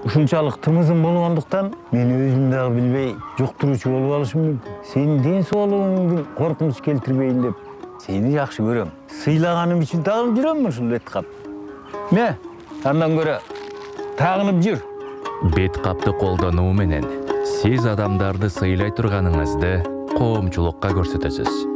ушунчалык тымызым болгондуктан мен өзүм дагы билбей жуктуруучу болуп алышым мүмкүн. Сенин ден соолугуңду коркунуч келтирбейин деп сени жакшы көрөм. Сыйлаганым үчүн тагынып жүрөммү ушул бет кап? Не? Андан көрө тагынып жүр. Бет капты колдонуу менен сиз адамдарды сыйлай турганыңызды коомчулукка көрсөтөсүз.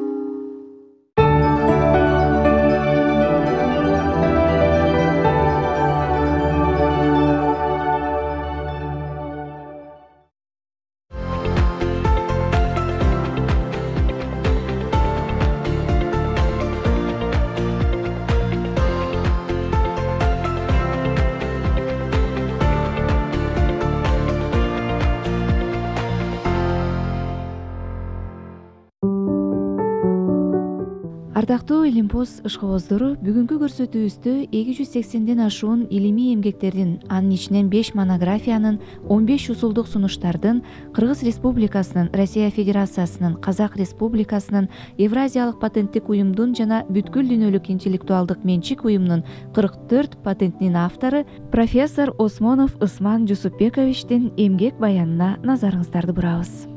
Ардактуу Илимпоз ышкабоздору, бүгүнкү көрсөтүүбүздө 280ден ашуун илимий эмгектердин, анын ичинен 5 монографиянын, 15 усулдук сунуштардын, Кыргыз Республикасынын, Россия Федерациясынын, Казак Республикасынын, Евразиялык патенттик уюмдун жана бүткүл дүйнөлүк интеллектуалдык менчик уюмунун 44 патентинин автору профессор Осмонов Ысман Жусупбековичтин эмгек баянына назарыңыздарды бурабыз.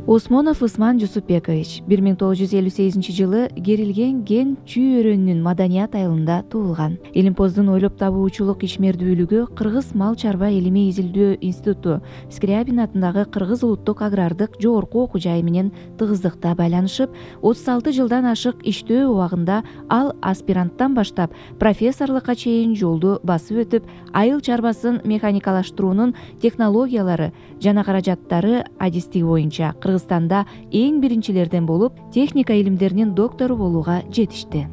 Осмонов Ысман Жусупбекович 1958-жылы Керилген ген чүй өрөөнүнүн Маданият айылында туулган. Илимпоздун ойлоп табуучулук ишмердүүлүгү Кыргыз мал чарба илимий изилдөө институту, Скрябин атындагы Кыргыз улуттук агрардык жогорку окуу жайы менен тыгыздыкта байланышып, 36 жылдан ашык иштөө убагында ал аспиранттан баштап профессорлукка чейин жолду басып өтүп, айыл чарбасын механикалаштыруунун технологиялары жана каражаттары адистиги боюнча Кыргызстанда эң биринчилерден болуп, техника илимдеринин доктору болууга жетишти.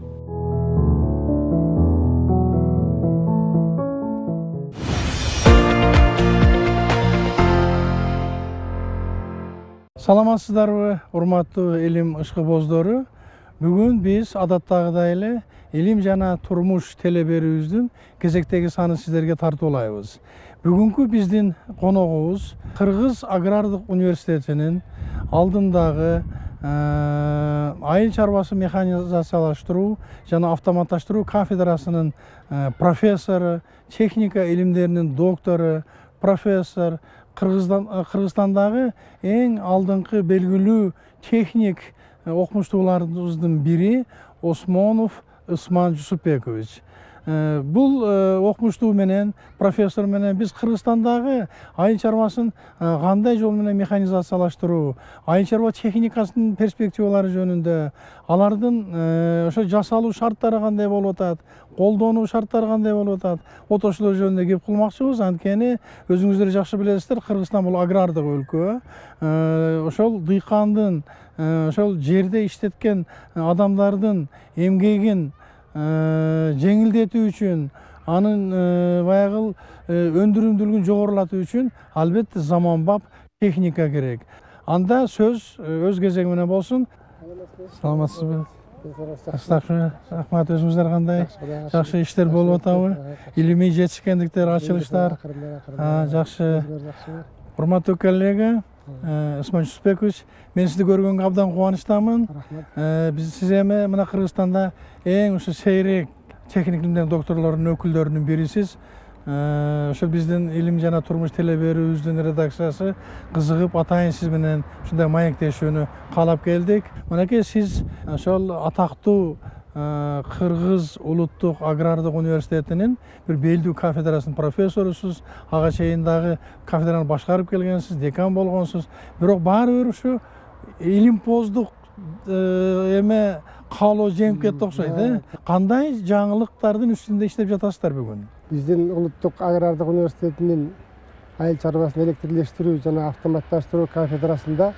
Саламатсыздарбы, урматтуу илим ышкыбоздору. Бүгүн биз адаттагыдай эле илим жана турмуш теле берүүбүздүн кезектеги санын сиздерге тартуулайбыз. Бүгүнкү биздин коногубуз Кыргыз агрардык университетинин алдындагы айыл чарбасы механизациялаштыруу жана автоматташтыруу кафедрасынын профессору, техника илимдеринин доктору, профессор, Кыргызстандагы эң алдыңкы белгилүү техник окумуштууларыбыздын бири Осмонов Ысман Жусупбекович. Бул окумуштуу менен, профессор менен биз Кыргызстандагы айыл чарбасын кандай жол менен механизациялаштыруу, айыл чарба техникасынын перспективалары жөнүндө, алардын ошо жасалуу шарттары кандай болуп атат, колдонуу шарттары кандай болуп атат, вот ошолор жөнүндө кеп кылмакчыбыз. Анткени өзүңүздөр жакшы билесиздер, Кыргызстан бул агрардык өлкө. Ошол дыйкандын, ошол жерде иштеткен адамдардын эмгегин жеңилдетүү үчүн, анын баягы өндүрүмдүүлүгүн жогорулатуу үчүн албетте заманбап техника керек. Анда сөз өз кезеги менен болсун. Саламатсызбы? Рахмат, өзүңүздөр кандай? Жакшы иштер болуп атабы? Илимий жетишкендиктер, ачылыштар жакшы. Урматтуу коллега Ысман Жусупбекович, мен сизди көргөнгө абдан кубанычтамын. Сиз эми мына Кыргызстанда эң ушу сейрек техник илимдердин докторлорунун өкүлдөрүнүн бирисиз. Ошо биздин илим жана турмуш теле берүүбүздүн редакциясы кызыгып атайын сиз менен ушундай маектешүүнү каалап келдик. Мынакей сиз ошол атактуу Кыргыз улуттук агрардык университетинин бир белдүү кафедрасынын профессорусуз, ага чейин дагы кафедраны башкарып келгенсиз, декан болгонсуз. Бирок баары бир ушу илимпоздук эме каалоо жеңип кетти окшойт. Кандай жаңылыктардын үстүндө иштеп жатасыздар бүгүн? Биздин улуттук агрардык университетинин айыл чарбасын электрлештирүү жана автоматташтыруу кафедрасында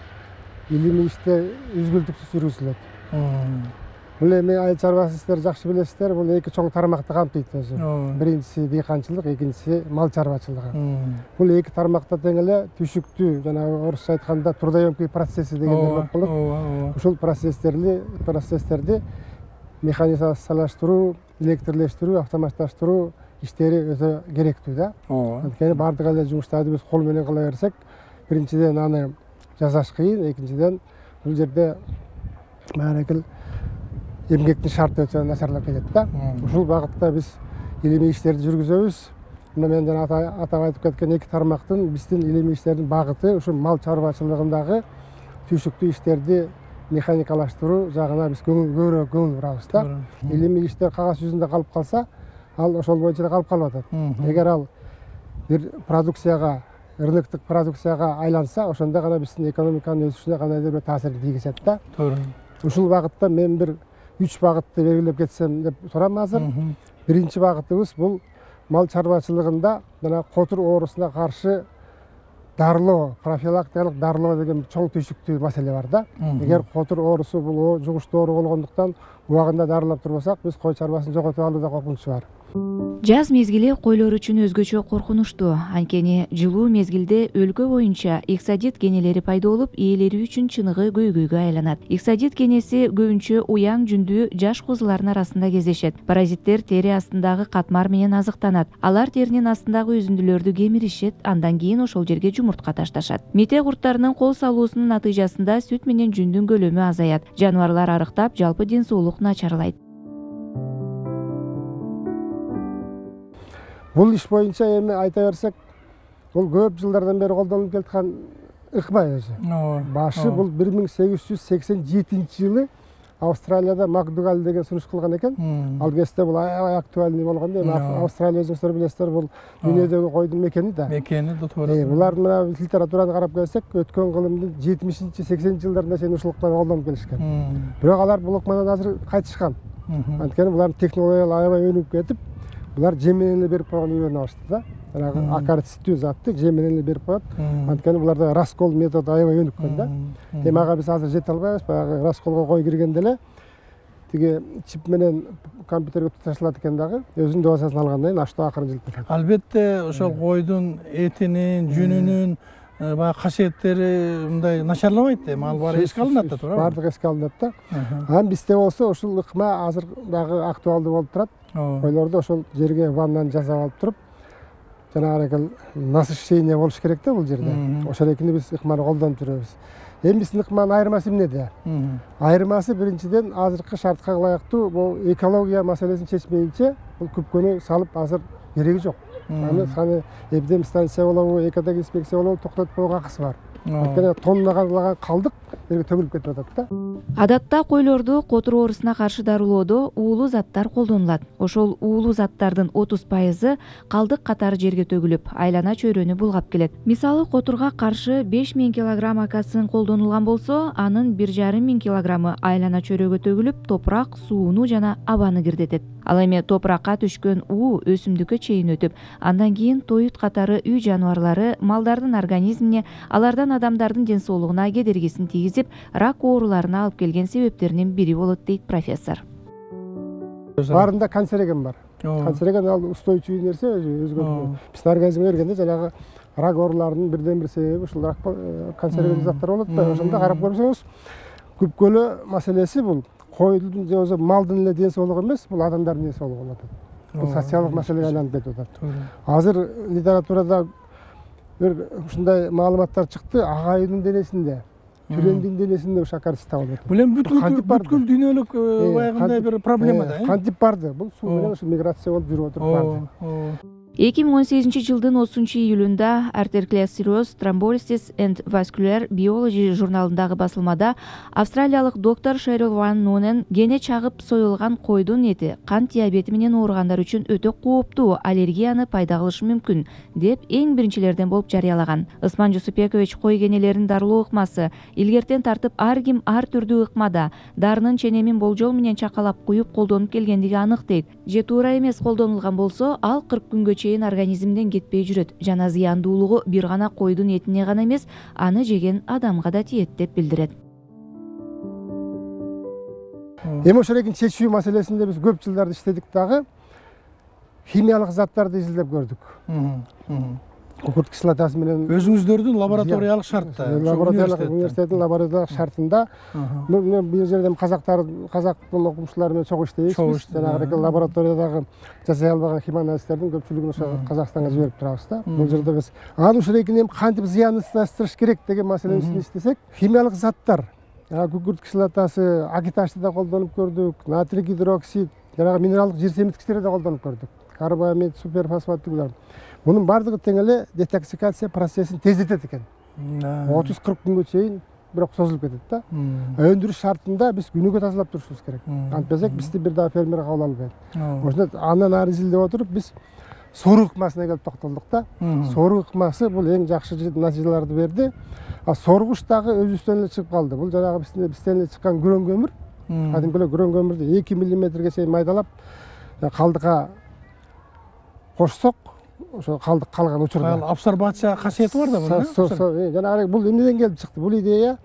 илимий иштер үзгүлтүксүз жүргүзүлөт. Бул эми айыл чарбасы сиздер жакшы билесиздер, бул эки чоң тармакты камтыйт өзү. Биринчиси дыйканчылык, экинчиси мал чарбачылыгы. Бул эки тармакта тең эле түшүктүү жана орусча айтканда трудоемкий процесси дегендер бар болот. Ушул процесстерди механизациялаштыруу, электрлештирүү, автоматташтыруу иштери өтө керектүү да. Анткени бардык эле жумуштарды биз кол менен кыла берсек, биринчиден аны жасаш кыйын, экинчиден бул жерде баарекил эмгектин шарты өтө начарлап кетет да. Ушул багытта биз илимий иштерди жүргүзөбүз. Мына мен жана атап айтып кеткен эки тармактын биздин илимий иштердин багыты ушу мал чарбачылыгындагы түйшүктүү иштерди механикалаштыруу жагына биз көбүрөөк көңүл бурабыз да. Илимий иштер кагаз жүзүндө калып калса, ал ошол боюнча да калып калып атат. Эгер ал бир продукцияга, рыноктук продукцияга айланса, ошондо гана биздин экономиканын өсүшүнө кандайдыр бир таасир тийгизет да. Туура. Ушул багытта мен бир 3 багытты белгилеп кетсем деп турам азыр. Биринчи багытыбыз бул мал чарбачылыгында жана котур оорусуна каршы дарылоо, профилактикалык дарылоо деген чоң түйшүктүү маселе бар да. Эгер котур оорусу бул жугуштуу оору болгондуктан убагында дарылап турбасак, биз кой чарбасын жоготуп алууда коркунучу бар. Жаз мезгили койлор үчүн өзгөчө коркунучтуу. Анткени жылуу мезгилде өлкө боюнча иксодит кенелери пайда болуп, ээлери үчүн чыныгы көйгөйгө айланат. Иксодит кенеси көбүнчө уяң жүндүү жаш козулардын арасында кездешет. Паразиттер тери астындагы катмар менен азыктанат. Алар теринин астындагы үзүндүлөрдү кемиришет, андан кийин ошол жерге жумуртка ташташат. Мете курттарынын кол салуусунун натыйжасында сүт менен жүндүн көлөмү азаят. Жаныбарлар арыктап, жалпы ден соолук начарлайт. Бул иш боюнча эми айта берсек, бул көп жылдардан бери колдонулуп келаткан ыкма өзү. Башы бул 1887 жылы Австралияда Макдугал деген сунуш кылган экен. Ал кезде бул аябай актуальный болгон да. Австралия өзүңүздөр билесиздер, бул дүйнөдөгү койдун мекени да. Мекени да туура. Булар мына литератураны карап келсек, өткөн кылымдын 70-80 жылдарында чейин ушул ыкманы колдонуп келишкен. Бирок алар бул ыкмадан азыр кайтышкан. Анткени булардын технологиялары аябай өнүгүп кетип, булар жем менен эле берип койгонду үйрөнө баштады да. Жанагы акарцитүү затты жем менен эле берип коет. Анткени буларда раскол методу аябай өнүккөн да. Эми ага биз азыр жете албайбыз. Баягы расколго кой киргенде эле тиги чип менен компьютерге туташылат экен дагы. Өзүнүн дозасын алгандан кийин аштоо акырын жылып кетет. Албетте ошол койдун этинин, жүнүнүн баягы касиеттери мындай начарлабайт эми. Ал баары эске алынат да, туура. Баардыгы эске алынат да. Анан бизде болсо ушул ыкма азыр дагы актуалдуу болуп турат. Койлорду ошол жерге ваннаны жасап алып туруп, жанагы насыщение болуш керек да бул жерде. Ошол экини биз ыкманы колдонуп жүрөбүз. Эми биздин ыкманын айырмасы эмнеде? Айырмасы биринчиден азыркы шартка ылайыктуу бул экология маселесин чечмейинче бул күпкөнү салып азыр кереги жок. Аны эпидемстанция болобу, экология инспекция болобу токтотуп койгонго акысы бар. Анткени тонналаган калдык жерге төгүлүп кетип атат да. Адатта койлорду котур оорусуна каршы дарылоодо уулуу заттар колдонулат. Ошол уулуу заттардын 30% калдык катары жерге төгүлүп, айлана чөйрөнү булгап келет. Мисалы, котурга каршы 5000 кг акасын колдонулган болсо, анын 1,5 кг айлана чөйрөгө төгүлүп, топурак, сууну жана абаны кирдетет. Ал эми топуракка түшкөн уу өсүмдүккө чейин өтүп, андан кийин тоют катары үй жаныбарлары малдардын организмине, алардан адамдардын ден соолугуна кедергисин тийгизип, рак ооруларына алып келген себептеринин бири болот дейт профессор. Баарында канцероген бар. Канцероген ал устойчивый нерсе өзгө. Биздин организмге киргенде жанагы рак ооруларынын бирден бир себеби ушул канцероген заттар болот да. Ошондо карап көрсөңүз, күпкөлүү маселеси бул койдун же өзү малдын эле ден соолугу эмес, бул адамдардын ден соолугу болот. Бул социалдык маселеге айланып кетип атат. Азыр литературада бир ушундай маалыматтар чыкты, агайдын денесинде, түлөндүн денесинде ушул акарцит табылат. Бул эми бүткүл дүйнөлүк баягындай бир проблема да. Кантип барды? Бул суу менен ушу миграция болуп жүрүп отуруп барды. 2018 жылдын 30 июлунда Arteriovenous Thrombosis and Vascular Biology журналындагы басылмада австралиялык доктор Шерил Ван Нунен гене чагып союлган койдун эти кант диабети менен ооругандар үчүн өтө кооптуу аллергияны пайда кылышы мүмкүн деп эң биринчилерден болуп жарыялаган. Ысман Жусупбекович кой генелерин дарылоо ыкмасы илгертен тартып ар ким ар түрдүү ыкмада дарынын ченемин болжол менен чакалап куюп колдонуп келгендиги анык дейт. Же туура эмес колдонулган болсо, ал 40 күнгө организмден кетпей жүрөт. Жана зыяндуулугу бир гана койдун этине гана эмес, аны жеген адамга да тиет деп билдирет. Эми ошол экин чечүү маселесинде биз көп жылдар иштедик дагы, химиялык заттарды изилдеп көрдүк. Кукурт кислотасы менен өзүңүздөрдүн лабораториялык шартта, университеттин лабораториялык шартында мен бул жерде казактын окумуштулары менен чогуу иштейбиз. Жанагы лабораториядагы жасай албаган химианалистердин көпчүлүгүн ошо Казакстанга жиберип турабыз да. Бул жерде биз аны ушул экини кантип зыянсыздастырыш керек деген маселенин үстүндө иштесек, химиялык заттар күкүрт кислотасы акиташты да колдонуп көрдүк, натрий гидроксид, жанагы минералдык жер семирткичтерди да колдонуп көрдүк. Карбамид, суперфосфат дегилер. Мунун бардыгы тең эле детоксикация процессин тездетет экен. 30-40 күнгө чейин бирок созулуп кетет да. Өндүрүш шартында биз күнүгө тазалап турушубуз керек. Антпесек бизди бир дагы фермер кабыл албайт. Ошондо андан ары изилдеп отуруп биз сору ыкмасына келип токтолдук да. Сору ыкмасы бул эң жакшы натыйжаларды берди. Соргуч дагы өзүбүздөн эле чыгып калды. Бул жанагы бизден эле чыккан күрөң көмүр. Кадимки эле күрөң көмүрдү 2 мм чейин майдалап калдыкка кошсок, ошо калдык калган учурда абсорбация касиети бар да bunun. Жанагы бул эмнеден келип чыкты? Бул идея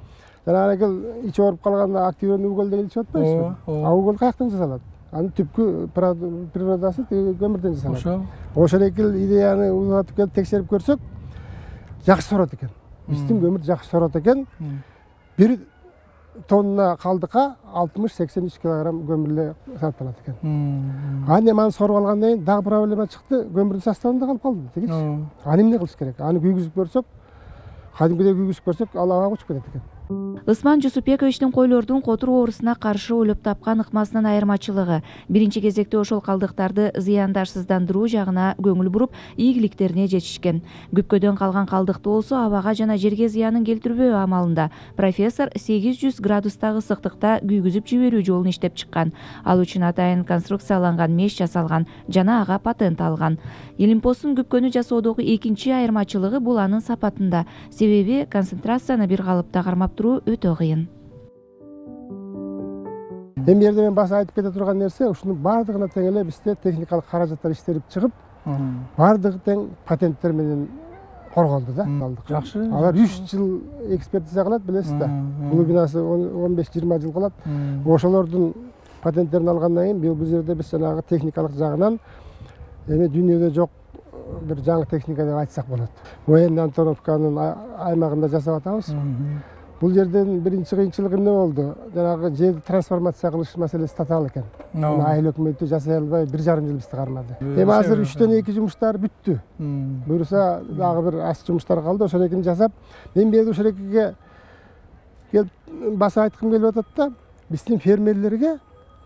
жанагы ичи ооруп калганда активный уголь деген ичип атпайсызбы? Уголь каяктан жасалат? Анын түпкү природасы көмүрдөн жасалат. Ошол экил идеяны улантып келип текшерип көрсөк, жакшы сорот экен. Биздин көмүр жакшы сорот экен. 1 тонна калдыкка 60-83 килограмм көмүр эле сатылат экен. Аны маны соруп алгандан кийин дагы проблема чыкты. Көмүрдүн составында калып калды дегичи. Аны эмне кылыш керек? Аны күйгүзүп көрсөк, кадимкидей күйгүзүп көрсөк, ал ага учуп кетет экен. Ысман Жусупбековичтин койлордун котур оорусуна каршы ойлоп тапкан ыкмасынын айырмачылыгы биринчи кезекте ошол калдыктарды зыяндарсыздандыруу жагына көңүл буруп, ийгиликтерине жетишкен. Күпкөдөн калган калдыкты болсо абага жана жерге зыянын келтирбөө амалында профессор 800 градустагы ысыктыкта күйгүзүп жиберүү жолун иштеп чыккан. Ал үчүн атайын конструкцияланган меш жасалган жана ага патент алган. Илимпоздун күпкөнү жасоодогу экинчи айырмачылыгы бул анын сапатында. Себеби концентрацияны бир калыпта кармап туруу өтө кыйын. Эми жерде мен баса айтып кете турган нерсе, ушунун бардыгына тең эле бизде техникалык каражаттар иштелип чыгып, бардыгы тең патенттер менен корголду да. Жакшы. Алар 3 жыл экспертиза кылат, билесиз да. Глубинасы 15-20 жыл калат. Ошолордун патенттерин алгандан кийин бул жерде биз жанагы техникалык жагынан эми дүйнөдө жок бир жаңы техника деп айтсак болот. Военный Антоновканын аймагында жасап атабыз. Бул жерден биринчи кыйынчылык эмне болду? Жанагы жерди трансформация кылыш маселеси татаал экен. Муну айыл өкмөтү жасай албай 1,5 жыл бизди кармады. Эми азыр 3төн 2 жумуштар бүттү. Буюрса дагы бир аз жумуштар калды. Ошол экини жасап, мен бул ошол экиге келип баса айткым келип атат да, биздин фермерлерге,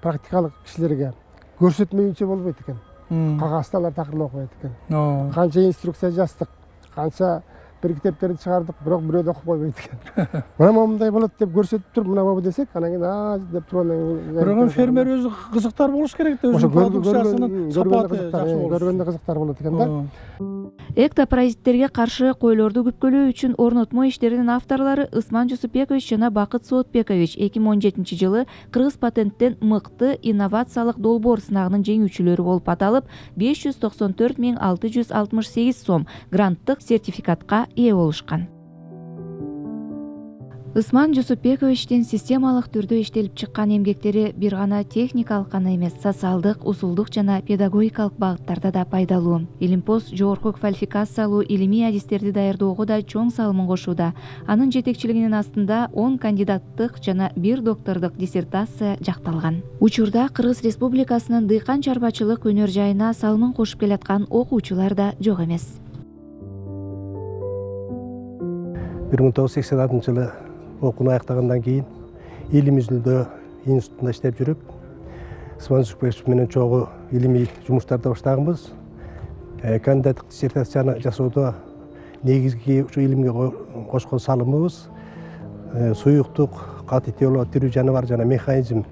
практикалык кишилерге көрсөтмөйүнчө болбойт экен. Кагазда алар такырлап окубайт экен. Канча инструкция жаздык, канча бир китептерди чыгардык, бирок бирөө да окуп койбойт экен. Мына момундай болот деп көрсөтүп туруп, мына болду десек, анан кийин деп тургандан кийин Бирок фермер өзү кызыктар болуш керек да, өзүнүн продукциясынын сапаты жакшы болуш. Көргөндө кызыктар болот экен да. Эктопаразиттерге каршы койлорду күпкөлөө үчүн орнотмо иштеринин авторлору Ысман Жусупбекович жана Бакыт Соотбекович 2017 жылы кыргыз патенттен мыкты инновациялык долбоор сынагынын жеңүүчүлөрү болуп аталып, 594 668 сом гранттык сертификатка ээ болушкан. Ысман Жусупбековичтин системалык түрдө иштелип чыккан эмгектери бир гана техникалык гана эмес, социалдык, усулдук жана педагогикалык багыттарда да пайдалуу. Илимпоз жогорку квалификациялуу илимий адистерди даярдоого да чоң салымын кошууда. Анын жетекчилигинин астында 10 кандидаттык жана 1 доктордук диссертация жакталган. Учурда Кыргыз Республикасынын дыйкан чарбачылык өнөр жайына салымын кошуп келаткан окуучулар да жок эмес. 1986 жылы окууну аяктагандан кийин илим изилдөө институтунда иштеп жүрүп, Ысман Жусупбекович менен чогуу илимий жумуштарды баштаганбыз. Кандидаттык диссертацияны жасоодо негизги ушу илимге кошкон салымыбыз суюктук, каты теоло тирүү жаныбар жана механизм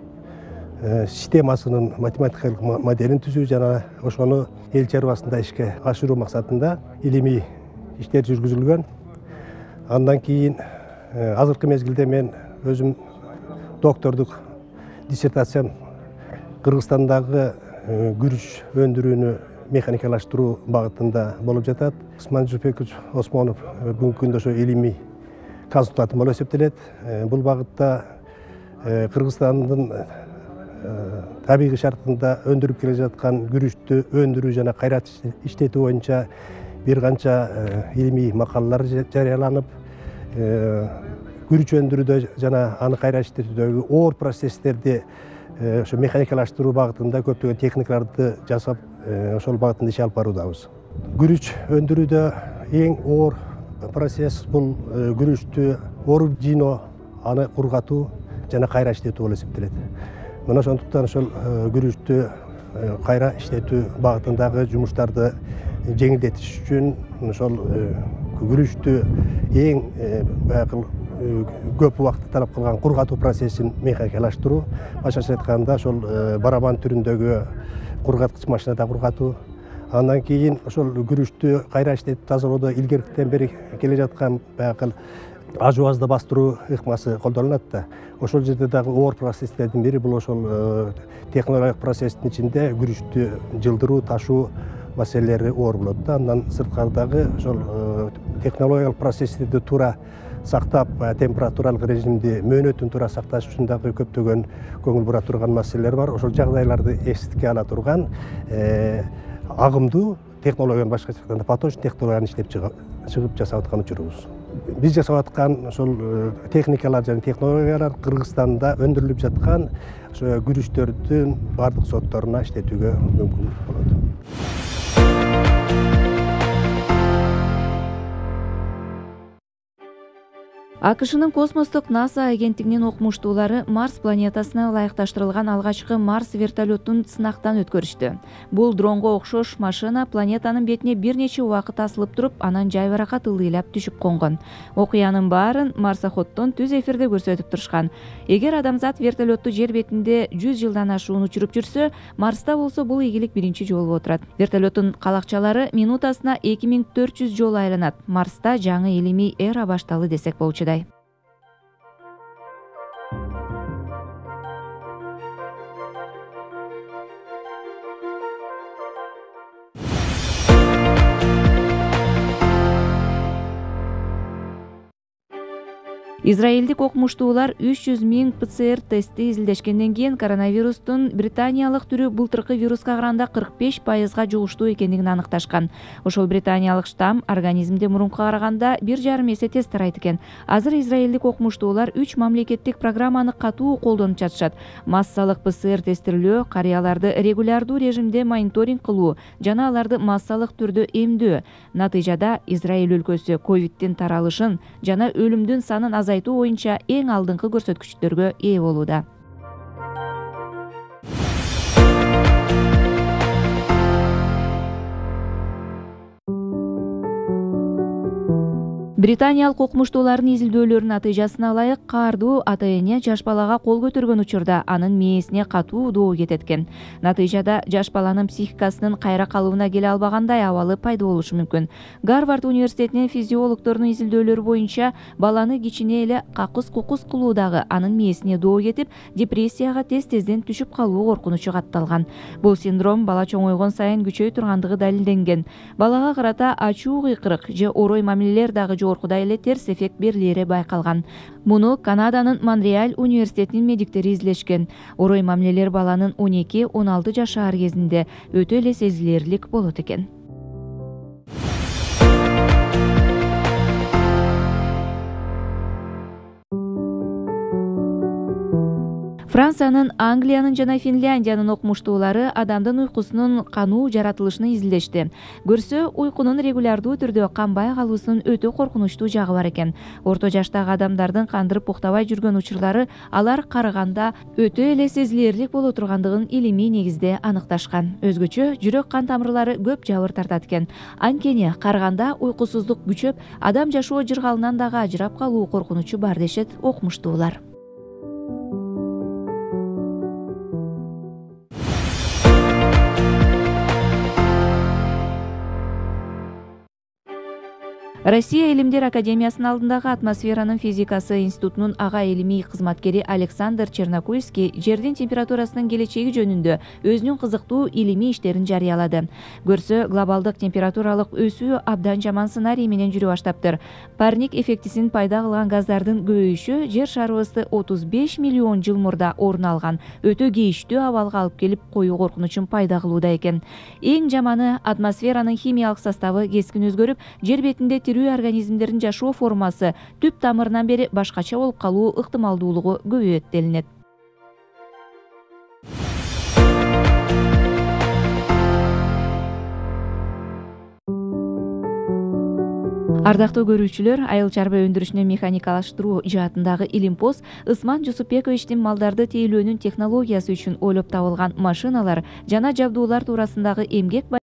системасынын математикалык моделин түзүү жана ошону эл чарбасында ишке ашыруу максатында илимий иштер жүргүзүлгөн. Андан кийин азыркы мезгилде мен өзүм доктордук диссертациям Кыргызстандагы күрүч өндүрүүнү механикалаштыруу багытында болуп жатат. Ысман Жусупбекович Осмонов бүгүнкү күндө ошо илимий консультантым болуп эсептелет. Бул багытта Кыргызстандын табигый шартында өндүрүп келе жаткан күрүчтү өндүрүү жана кайрат иштетүү боюнча бир канча илимий макалалар жарыяланып, күрүч өндүрүүдө жана аны кайра иштетүүдөгү оор процесстерди ошо механикалаштыруу багытында көптөгөн техникаларды жасап, ошол багытында иш алып баруудабыз. Күрүч өндүрүүдө эң оор процесс бул күрүчтү оруп жыйноо, аны кургатуу, жана кайра иштетүү болуп эсептелет. Мына ошондуктан ошол күрүштү кайра иштетүү багытындагы жумуштарды жеңилдетиш үчүн ошол күрүштү эң баягы көп убакытты талап кылган кургатуу процессин механикалаштыруу, башкача айтканда ошол барабан түрүндөгү кургаткыч машинада кургатуу, андан кийин ошол күрүштү кайра иштетип тазалоодо илгертен бери келе жаткан баягы ажуазды бастыруу ыкмасы колдонулат да. Ошол жерде дагы оор процесстердин бири бул ошол технологиялык процесстин ичинде күрүштү жылдыруу, ташуу маселелери оор болот да. Андан сырткардагы ошол технологиялык процесстерди туура сактап, температуралык режимди мөөнөтүн туура сакташ үчүн дагы көптөгөн көңүл бура турган маселелер бар. Ошол жагдайларды эске ала турган агымдуу технологияны, башкача айтканда поточный технологияны иштеп чыгып жасап аткан учурубуз. Биз жасап аткан ошол техникалар жана технологиялар Кыргызстанда өндүрүлүп жаткан ошо күрүштөрдүн бардык сортторуна иштетүүгө мүмкүнлүк болот. АКШнын космостук НАСА агенттигинин окумуштуулары Марс планетасына ылайыкташтырылган алгачкы Марс вертолетун сынактан өткөрүштү. Бул дронго окшош машина планетанын бетине бир нече убакыт асылып туруп, анан жайбаракат ылдыйлап түшүп конгон. Окуянын баарын марсоходдон түз эфирде көрсөтүп турушкан. Эгер адамзат вертолетту жер бетинде 100 жылдан ашуун учуруп жүрсө, Марста болсо бул ийгилик биринчи жолу болуп турат. Вертолеттун калакчалары минутасына 2400 жолу айланат. Марста жаңы илимий эра башталды десек болчудай. Израилдик окумуштуулар 300 000 ПЦР тести изилдешкенден кийин коронавирустун британиялык түрү былтыркы вируска караганда 45%га жугуштуу экендигин аныкташкан. Ошол британиялык штамм организмде мурункуга караганда 1,5 эсе тез тарайт экен. Азыр израилдик окумуштуулар 3 мамлекеттик программаны катуу колдонуп жатышат. Массалык ПЦР тестирлөө, карыяларды регулярдуу режимде мониторинг кылуу жана аларды массалык түрдө эмдөө. Натыйжада Израиль өлкөсү ковидтин таралышын жана өлүмдүн санын азайтуу боюнча эң алдыңкы көрсөткүчтөргө ээ болууда. Британиялык окумуштуулардын изилдөөлөрүнүн натыйжасына ылайык каардуу ата-эне жаш балага кол көтөргөн учурда анын мээсине катуу доо кетет экен. Натыйжада жаш баланын психикасынын кайра калыбына келе албагандай абалы пайда болушу мүмкүн. Гарвард университетинин физиологдорунун изилдөөлөрү боюнча баланы кичине эле какыс-кукус кылуудагы анын мээсине доо кетип, депрессияга тез-тезден түшүп калуу коркунучу катталган. Бул синдром бала чоңойгон сайын күчөй тургандыгы далилденген. Балага карата ачуу кыйкырык же орой мамилелер дагы жогоркудай эле терс эффект берилери байкалган. Муну Канаданын Монреаль университетинин медиктери изилешкен. Орой мамилелер баланын 12-16 жашар кезинде өтө эле сезилерлик болот экен. Франциянын, Англиянын жана Финляндиянын окумуштуулары адамдын уйкусунун кануу жаратылышын изилдешти. Көрсө, уйкунун регулярдуу түрдө канбай калуусунун өтө коркунучтуу жагы бар экен. Орто жаштагы адамдардын кандырып уктабай жүргөн учурлары алар карыганда өтө эле сезилерлик боло тургандыгын илимий негизде аныкташкан. Өзгөчө жүрөк кан тамырлары көп жабыр тартат экен. Анткени карыганда уйкусуздук күчөп, адам жашоо жыргалынан дагы ажырап калуу коркунучу бар дешет окумуштуулар. Россия Илимдер академиясынын алдындагы атмосферанын физикасы институтунун ага илимий кызматкери Александр Чернокульский жердин температурасынын келечеги жөнүндө өзүнүн кызыктуу илимий иштерин жарыялады. Көрсө, глобалдык температуралык өсүү абдан жаман сценарий менен жүрүп баштаптыр. Парник эффектисин пайда кылган газдардын көбөйүшү жер шарыбызды 35 миллион жыл мурда орун алган өтө кейиштүү абалга алып келип коюу коркунучун пайда кылууда экен. Эң жаманы атмосферанын химиялык составы кескин өзгөрүп, жер бетинде тирүү организмдердин жашоо формасы түп тамырынан бери башкача болуп калуу ыктымалдуулугу көбөйөт делинет. Ардактуу көрүүчүлөр, айыл чарба өндүрүшүнө механикалаштыруу жаатындагы илимпоз Ысман Жусупбековичтин малдарды тейлөөнүн технологиясы үчүн ойлоп табылган машиналар жана жабдуулар туурасындагы эмгек